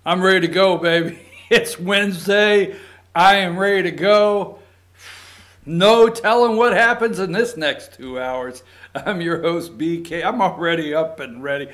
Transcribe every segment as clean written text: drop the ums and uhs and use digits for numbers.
I'm ready to go, baby. It's Wednesday. I am ready to go. No telling what happens in this next 2 hours. I'm your host, BK. I'm already up and ready.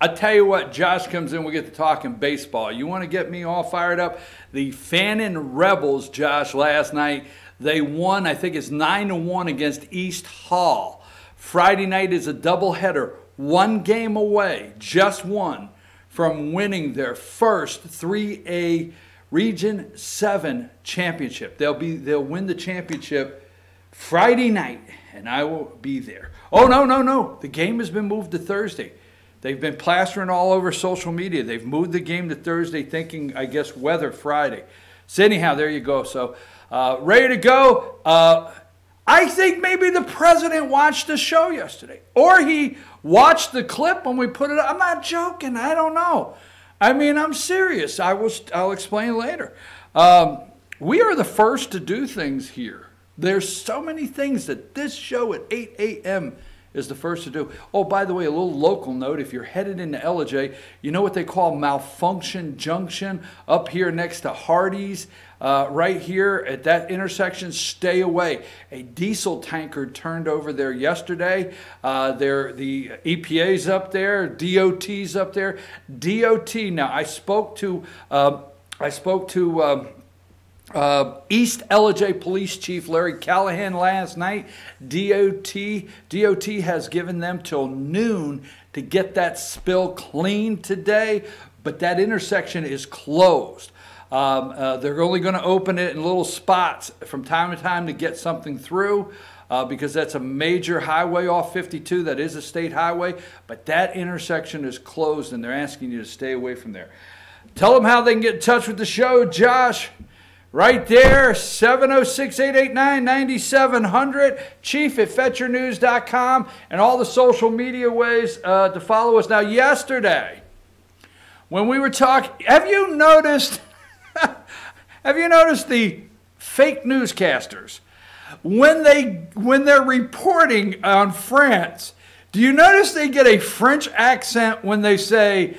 I tell you what, Josh comes in, we get to talking baseball. You want to get me all fired up? The Fannin Rebels, Josh, last night, they won, I think it's 9-1 against East Hall. Friday night is a doubleheader, 1 game away, just one, from winning their first 3A Region 7 championship. They'll win the championship Friday night, and I will be there. Oh, no. The game has been moved to Thursday. They've been plastering all over social media. They've moved the game to Thursday thinking, I guess, weather Friday. So anyhow, there you go. So ready to go. I think maybe the president watched the show yesterday. Or he watched the clip when we put it up. I'm not joking. I don't know. I mean, I'm serious. I'll explain later. We are the first to do things here. There's so many things that this show at 8 a.m. is the first to do. Oh, by the way, a little local note. If you're headed into LJ, you know what they call Malfunction Junction up here next to Hardee's? Right here at that intersection, stay away. A diesel tanker turned over there yesterday. The EPA's up there, DOT's up there. DOT, now I spoke to East LJ Police Chief Larry Callahan last night. DOT has given them till noon to get that spill cleaned today, but that intersection is closed. They're only going to open it in little spots from time to time to get something through because that's a major highway off 52. That is a state highway, but that intersection is closed and they're asking you to stay away from there. Tell them how they can get in touch with the show, Josh. Right there, 706-889-9700, chief@fetchernews.com, and all the social media ways to follow us. Now, yesterday, when we were talking, have you noticed the fake newscasters? When they're reporting on France, do you notice they get a French accent when they say,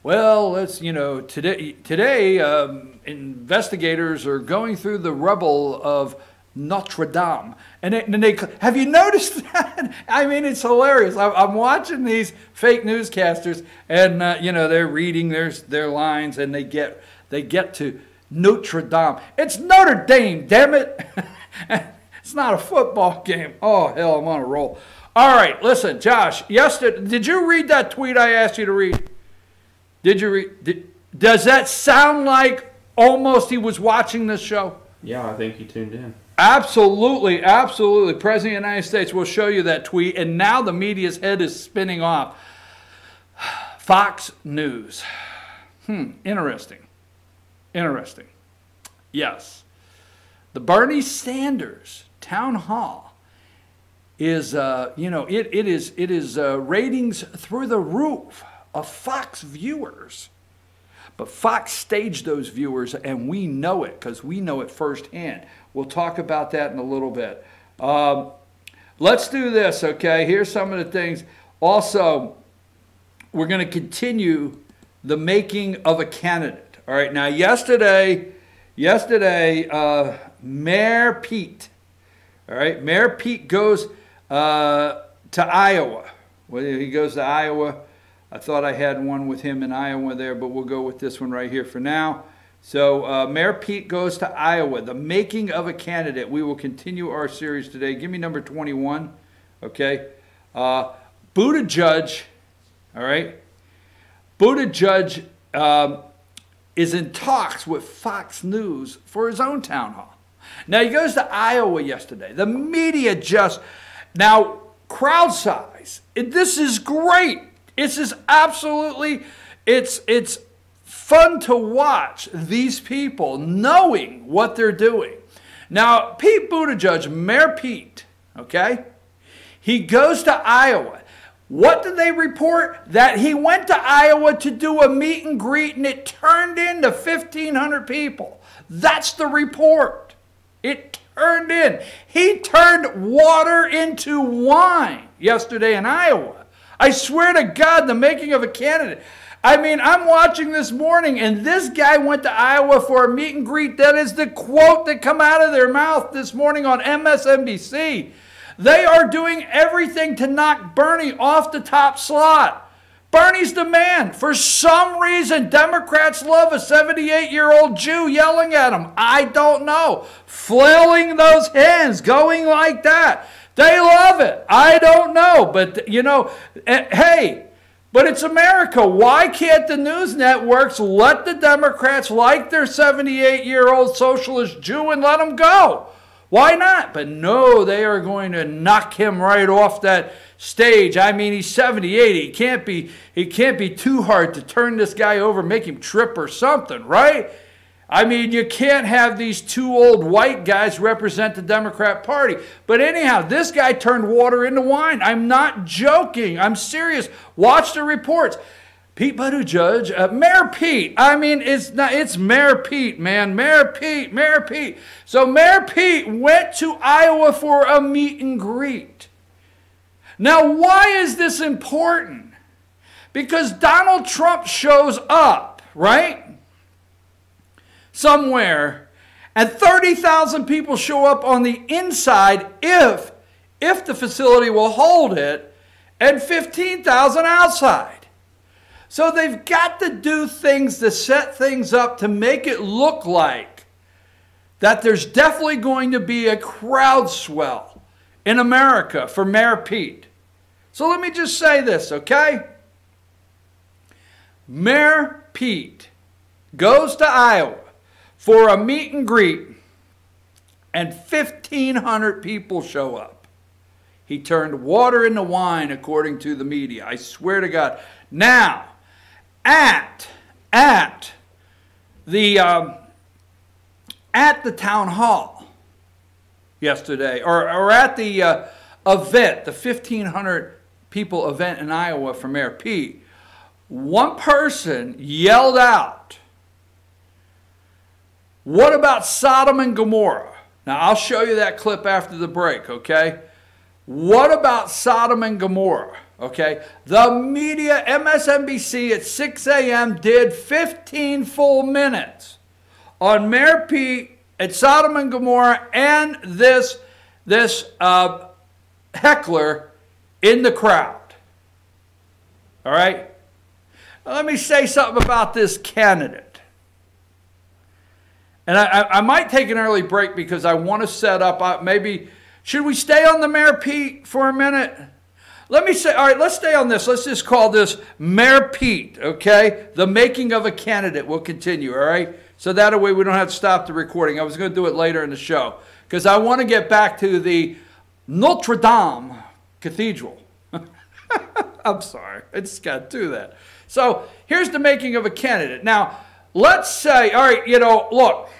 well, let's, today investigators are going through the rubble of Notre Dame. And they have you noticed that? I mean, it's hilarious. I'm watching these fake newscasters, and they're reading their lines, and they get to Notre Dame. It's Notre Dame, damn it! It's not a football game. Oh hell, I'm on a roll. All right, listen, Josh. Yesterday, did you read that tweet I asked you to read? Did you read? Does that sound like almost he was watching this show? Yeah, I think he tuned in. Absolutely, absolutely. President of the United States will show you that tweet, and now the media's head is spinning off. Fox News. Interesting. Interesting. Yes. The Bernie Sanders town hall is, it is ratings through the roof of Fox viewers. But Fox staged those viewers, and we know it because we know it firsthand. We'll talk about that in a little bit. Let's do this, okay? Here's some of the things. Also, we're going to continue the making of a candidate. All right, now yesterday, Mayor Pete, all right, Mayor Pete goes to Iowa. Well, he goes to Iowa. I thought I had one with him in Iowa there, but we'll go with this one right here for now. So Mayor Pete goes to Iowa, the making of a candidate. We will continue our series today. Give me number 21, okay? Buttigieg, all right? Buttigieg is in talks with Fox News for his own town hall. Now, he goes to Iowa yesterday. The media now, crowd size, this is great. This is absolutely, it's fun to watch these people knowing what they're doing. Now, Pete Buttigieg, Mayor Pete, okay, he goes to Iowa. What did they report? That he went to Iowa to do a meet and greet, and it turned into 1,500 people. That's the report. It turned in. He turned water into wine yesterday in Iowa. I swear to God, the making of a candidate. I mean, I'm watching this morning, and this guy went to Iowa for a meet and greet. That is the quote that come out of their mouth this morning on MSNBC. They are doing everything to knock Bernie off the top slot. Bernie's the man. For some reason, Democrats love a 78-year-old Jew yelling at them. I don't know. Flailing those hands, going like that. They love it. I don't know. But, you know, hey, but it's America. Why can't the news networks let the Democrats like their 78-year-old socialist Jew and let them go? Why not? But no, they are going to knock him right off that stage. I mean, he's 78. It can't be too hard to turn this guy over, make him trip or something, right? I mean, you can't have these two old white guys represent the Democrat Party. But anyhow, this guy turned water into wine. I'm not joking. I'm serious. Watch the reports. Pete Buttigieg, Mayor Pete. I mean, it's Mayor Pete, man. Mayor Pete. So Mayor Pete went to Iowa for a meet and greet. Now, why is this important? Because Donald Trump shows up, right? Somewhere, and 30,000 people show up on the inside if the facility will hold it, and 15,000 outside. So they've got to do things to set things up to make it look like that there's definitely going to be a crowd swell in America for Mayor Pete. So let me just say this, okay? Mayor Pete goes to Iowa for a meet and greet, and 1,500 people show up. He turned water into wine, according to the media. I swear to God. Now, at the town hall yesterday, or at the event, the 1,500 people event in Iowa for Mayor Pete, one person yelled out, "What about Sodom and Gomorrah?" Now, I'll show you that clip after the break, okay? What about Sodom and Gomorrah? Okay, the media, MSNBC at 6 a.m. did 15 full minutes on Mayor Pete at Sodom and Gomorrah and this heckler in the crowd. All right? Let me say something about this candidate. And I might take an early break because I want to set up, maybe, should we stay on the Mayor Pete for a minute? Let me say, all right, let's stay on this. Let's just call this Mayor Pete, okay? The making of a candidate will continue, all right? So that way we don't have to stop the recording. I was going to do it later in the show because I want to get back to the Notre Dame Cathedral. I'm sorry. I just got to do that. So here's the making of a candidate. Now, let's say, all right, you know, look.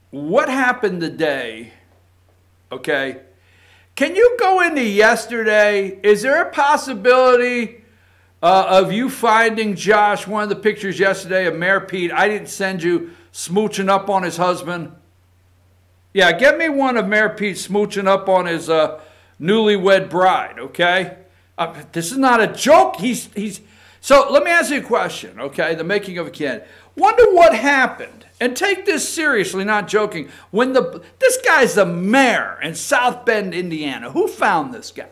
What happened today, okay? Can you go into yesterday? Is there a possibility of you finding, Josh, one of the pictures yesterday of Mayor Pete? I didn't send you smooching up on his husband. Yeah, get me one of Mayor Pete smooching up on his newlywed bride, okay? This is not a joke. So let me ask you a question, okay? The making of a candidate. Wonder what happened. And take this seriously, not joking. When this guy's the mayor in South Bend, Indiana. Who found this guy?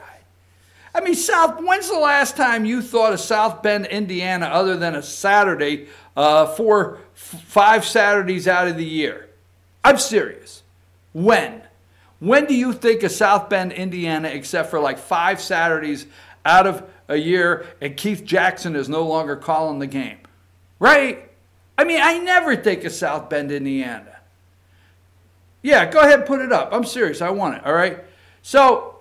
I mean, when's the last time you thought of South Bend, Indiana, other than a Saturday, 5 Saturdays out of the year? I'm serious. When? When do you think of South Bend, Indiana, except for like 5 Saturdays out of a year, and Keith Jackson is no longer calling the game? Right? I mean, I never think of South Bend, Indiana. Yeah, go ahead and put it up. I'm serious. I want it, all right? So,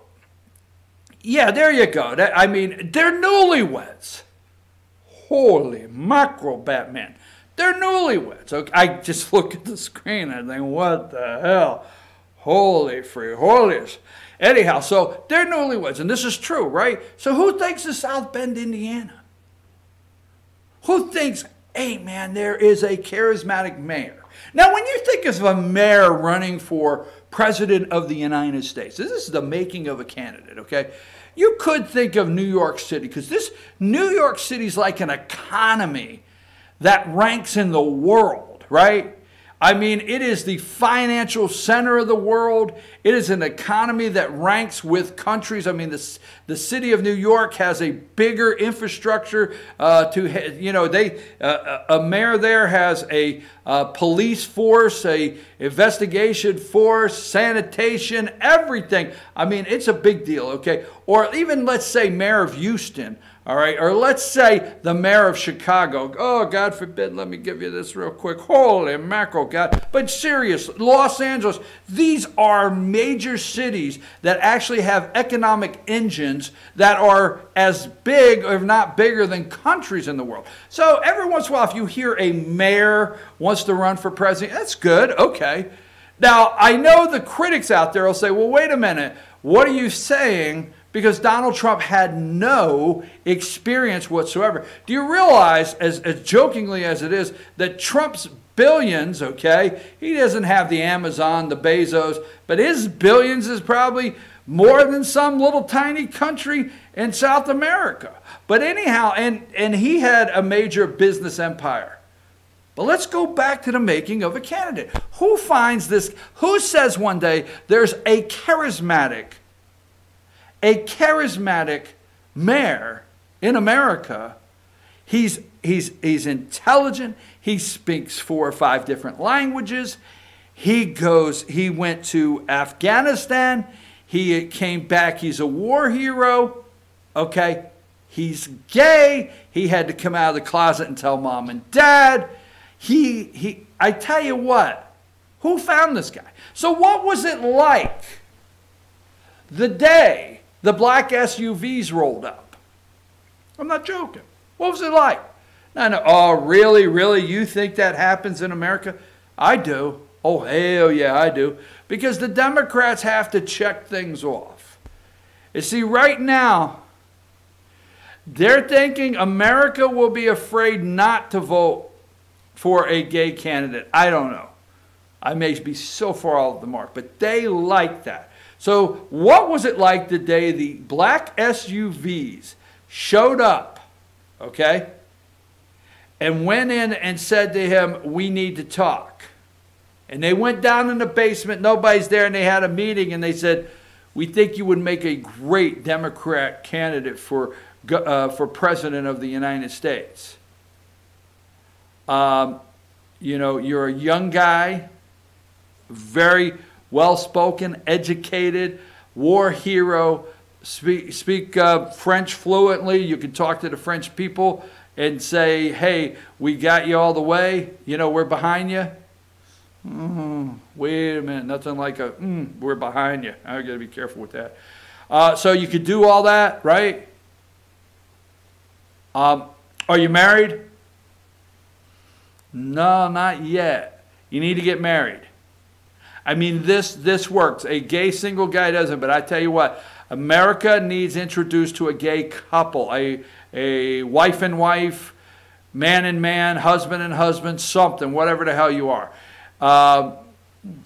yeah, there you go. I mean, they're newlyweds. Holy mackerel, Batman. They're newlyweds. Okay, I just look at the screen and think, what the hell? Holy free holies. Anyhow, so they're newlyweds, and this is true, right? So who thinks of South Bend, Indiana? Who thinks, hey, man, there is a charismatic mayor? Now, when you think of a mayor running for president of the United States, this is the making of a candidate, okay? you could think of New York City, because this New York City is like an economy that ranks in the world, right? I mean, it is the financial center of the world. It is an economy that ranks with countries. I mean, the city of New York has a bigger infrastructure a mayor there has a police force, a investigation force, sanitation, everything. I mean, it's a big deal, okay? Or even, let's say, mayor of Houston. All right, or let's say the mayor of Chicago. Oh, God forbid, let me give you this real quick. Holy mackerel, God. But serious, Los Angeles, these are major cities that actually have economic engines that are as big, if not bigger, than countries in the world. So every once in a while, if you hear a mayor wants to run for president, that's good, okay. Now, I know the critics out there will say, well, wait a minute, what are you saying? Because Donald Trump had no experience whatsoever. Do you realize, as jokingly as it is, that Trump's billions, okay, he doesn't have the Amazon, the Bezos, but his billions is probably more than some little tiny country in South America. But anyhow, and he had a major business empire. But let's go back to the making of a candidate. Who finds this? Who says one day there's a charismatic mayor in America? He's intelligent. He speaks 4 or 5 different languages. He went to Afghanistan. He came back. He's a war hero. Okay. He's gay. He had to come out of the closet and tell mom and dad. I tell you what, who found this guy? So what was it like the day the black SUVs rolled up? I'm not joking. What was it like? No. Oh, really, really? You think that happens in America? I do. Oh, hell yeah, I do. Because the Democrats have to check things off. You see, right now, they're thinking America will be afraid not to vote for a gay candidate. I don't know. I may be so far off the mark, but they like that. So what was it like the day the black SUVs showed up, okay, and went in and said to him, we need to talk? And they went down in the basement, nobody's there, and they had a meeting, and they said, we think you would make a great Democrat candidate for president of the United States. You know, you're a young guy, very well-spoken, educated, war hero, speak French fluently. You can talk to the French people and say, hey, we got you all the way. You know, we're behind you. Wait a minute, nothing like a, we're behind you. I got to be careful with that. So you could do all that, right? Are you married? No, not yet. You need to get married. I mean, this works. A gay single guy doesn't, but I tell you what, America needs introduced to a gay couple, a wife and wife, man and man, husband and husband, something, whatever the hell you are. You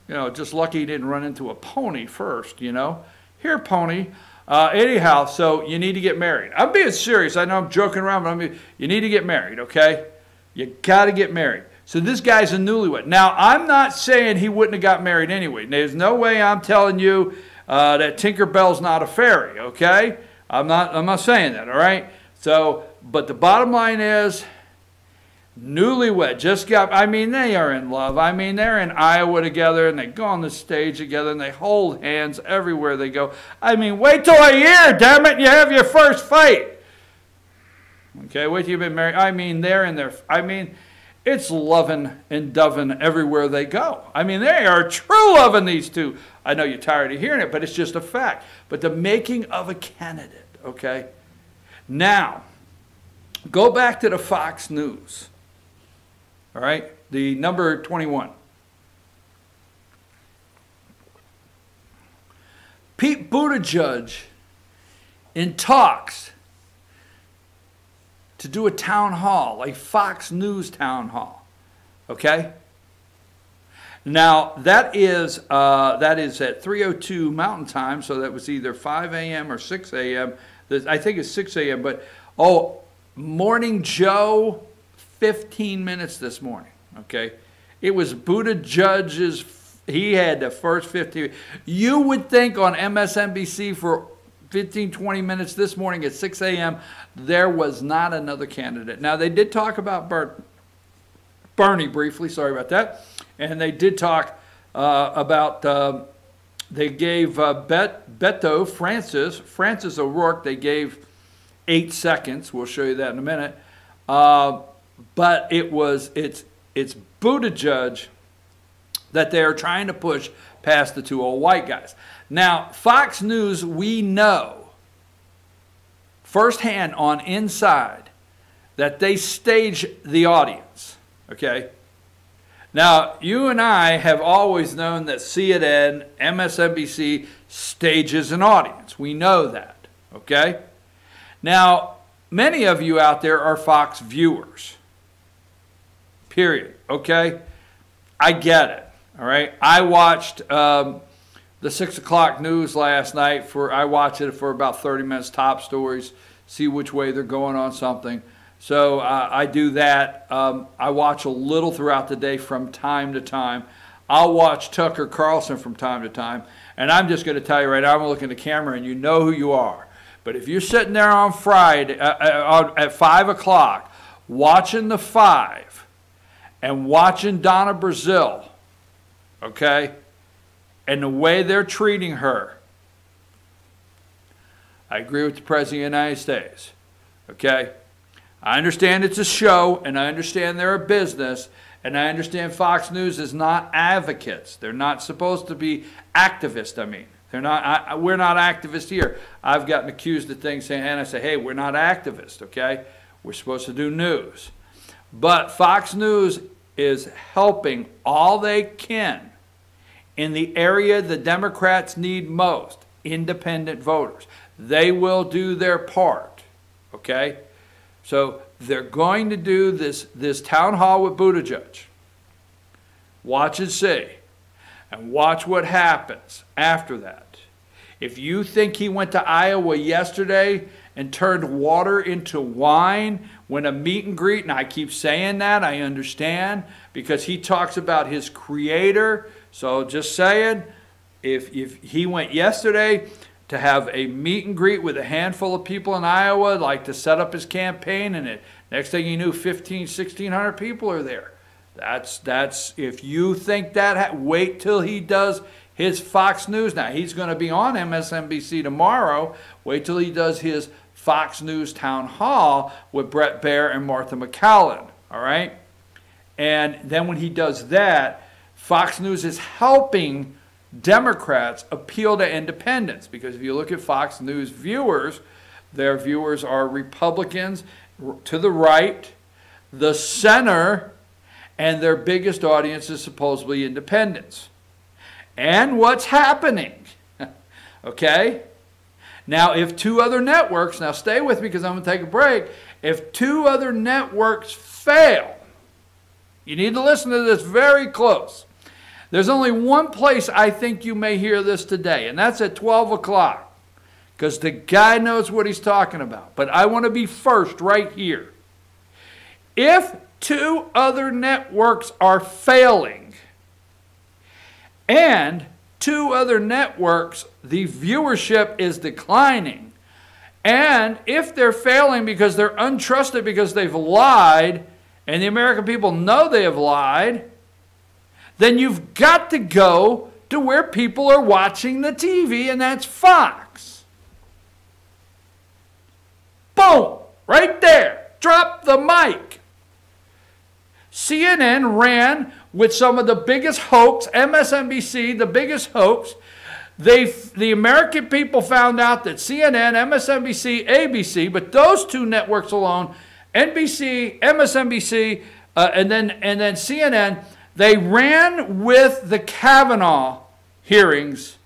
know, just lucky he didn't run into a pony first, you know. Here, pony. Anyhow, so you need to get married. I'm being serious. I know I'm joking around, but you need to get married, okay? You got to get married. So this guy's a newlywed. Now, I'm not saying he wouldn't have got married anyway. There's no way I'm telling you that Tinkerbell's not a fairy, okay? I'm not saying that, all right? So, but the bottom line is, newlywed, just got, I mean, they are in love. I mean, they're in Iowa together, and they go on the stage together, and they hold hands everywhere they go. I mean, wait till a year, damn it, you have your first fight. Okay, wait till you've been married. I mean, they're in their, I mean, it's loving and doving everywhere they go. I mean, they are true loving, these two. I know you're tired of hearing it, but it's just a fact. But the making of a candidate, okay? Now, go back to the Fox News, all right? The number 21. Pete Buttigieg in talks to do a town hall, a Fox News town hall, okay? Now, that is at 3:02 Mountain Time, so that was either 5 a.m. or 6 a.m. I think it's 6 a.m., but, Morning Joe, 15 minutes this morning, okay? It was Buttigieg's, he had the first 15. You would think on MSNBC for 15, 20 minutes this morning at 6 a.m., there was not another candidate. Now, they did talk about Bernie briefly, sorry about that. And they did talk about, they gave Beto Francis O'Rourke, they gave 8 seconds. We'll show you that in a minute. But it's Buttigieg that they're trying to push past the two old white guys. Now, Fox News, we know firsthand on Inside that they stage the audience, okay? Now, you and I have always known that CNN, MSNBC stages an audience. We know that, okay? Now, many of you out there are Fox viewers, period, okay? I get it, all right? I watched the 6 o'clock news last night. I watched it for about 30 minutes, top stories, see which way they're going on something. So I do that. I watch a little throughout the day from time to time. I'll watch Tucker Carlson from time to time. And I'm just going to tell you right now, I'm going to look in the camera and you know who you are. But if you're sitting there on Friday at 5 o'clock watching the 5 and watching Donna Brazile, okay, and the way they're treating her, I agree with the President of the United States, okay? I understand it's a show, and I understand they're a business, and I understand Fox News is not advocates. They're not supposed to be activists, I mean. They're not. We're not activists here. I've gotten accused of things saying, and I say, hey, we're not activists, okay? We're supposed to do news. But Fox News is helping all they can in the area the Democrats need most, independent voters. They will do their part, okay? So they're going to do this town hall with Buttigieg. Watch and see. And watch what happens after that. If you think he went to Iowa yesterday and turned water into wine when a meet and greet, and I keep saying that, I understand, because he talks about his creator. So just saying, if he went yesterday to have a meet and greet with a handful of people in Iowa, like to set up his campaign, and next thing you knew, 1,600 people are there. That's if you think that, wait till he does his Fox News. Now, he's going to be on MSNBC tomorrow. Wait till he does his Fox News town hall with Bret Baier and Martha McCallum, all right? And then when he does that, Fox News is helping Democrats appeal to independents, because if you look at Fox News viewers, their viewers are Republicans to the right, the center, and their biggest audience is supposedly independents. And what's happening? Okay? Now, if two other networks, now stay with me because I'm going to take a break. If two other networks fail, you need to listen to this very close. There's only one place I think you may hear this today, and that's at 12 o'clock, because the guy knows what he's talking about. But I want to be first right here. If two other networks are failing, and two other networks, the viewership is declining, and if they're failing because they're untrusted because they've lied, and the American people know they have lied, then you've got to go to where people are watching the TV, and that's Fox. Boom! Right there. Drop the mic. CNN ran with some of the biggest hoax, MSNBC, the biggest hoax. The American people found out that CNN, MSNBC, ABC, but those two networks alone, NBC, MSNBC, and then CNN, they ran with the Kavanaugh hearings,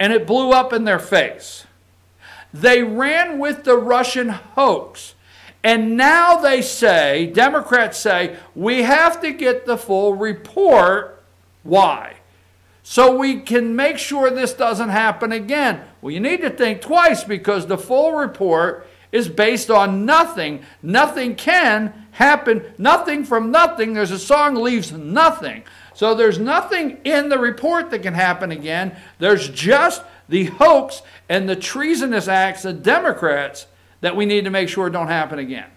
and it blew up in their face. They ran with the Russian hoax. And now they say, Democrats say, we have to get the full report Why? So we can make sure this doesn't happen again. Well, you need to think twice, because the full report is based on nothing. Nothing can happen. Nothing from nothing. There's a song, leaves nothing. So there's nothing in the report that can happen again. There's just the hoax and the treasonous acts of Democrats that we need to make sure don't happen again.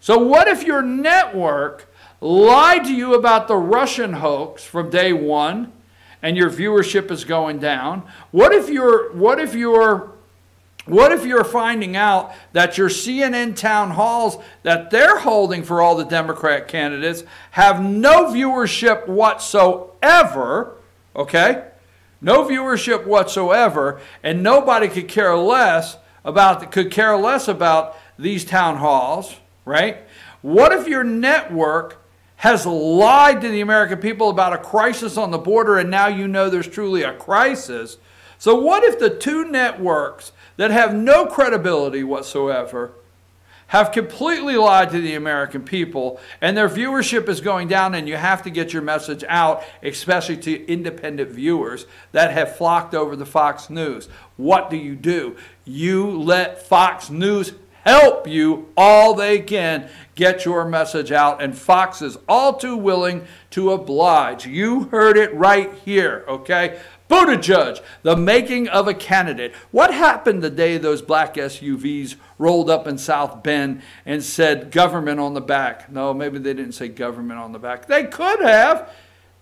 So what if your network lied to you about the Russian hoax from day one and your viewership is going down? What if you're finding out that your CNN town halls that they're holding for all the Democrat candidates have no viewership whatsoever, okay? No viewership whatsoever, and nobody could care less about these town halls, right? What if your network has lied to the American people about a crisis on the border, and now you know there's truly a crisis? So what if the two networks that have no credibility whatsoever have completely lied to the American people, and their viewership is going down, and you have to get your message out, especially to independent viewers that have flocked over to Fox News? What do? You let Fox News help you all they can get your message out, and Fox is all too willing to oblige. You heard it right here, okay? Buttigieg, the making of a candidate. What happened the day those black SUVs rolled up in South Bend and said government on the back? No, maybe they didn't say government on the back. They could have,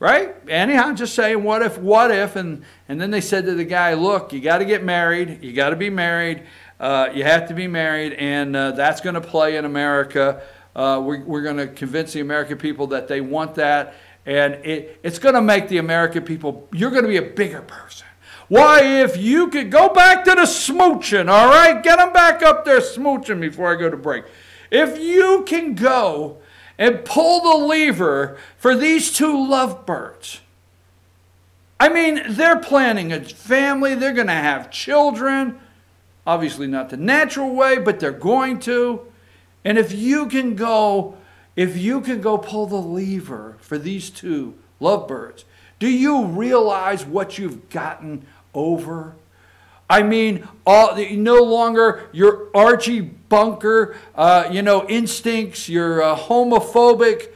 right? Anyhow, just saying what if, and then they said to the guy, look, you got to get married, you got to be married, you have to be married, and that's going to play in America. We're going to convince the American people that they want that. And it's going to make the American people, you're going to be a bigger person. Why, if you could go back to the smooching, all right? Get them back up there smooching before I go to break. If you can go and pull the lever for these two lovebirds, I mean, they're planning a family. They're going to have children. Obviously not the natural way, but they're going to. And if you can go pull the lever for these two lovebirds, do you realize what you've gotten over? I mean, no longer your Archie Bunker, instincts, your homophobic,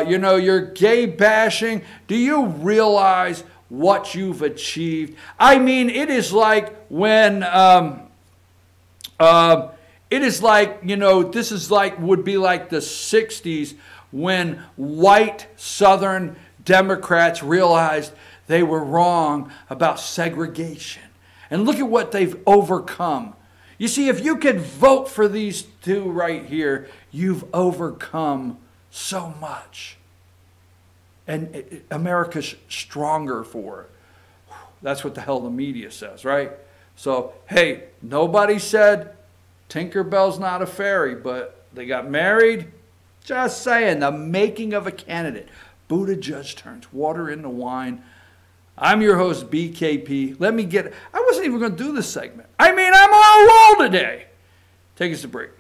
your gay bashing. Do you realize what you've achieved? I mean, it is like when... it is like, would be like the 60s when white Southern Democrats realized they were wrong about segregation. And look at what they've overcome. You see, if you could vote for these two right here, you've overcome so much. And America's stronger for it. That's what the hell the media says, right? So, hey, nobody said Tinkerbell's not a fairy, but they got married. Just saying, the making of a candidate. Buttigieg turns water into wine. I'm your host, BKP. I wasn't even going to do this segment. I mean, I'm on a roll today. Take us a break.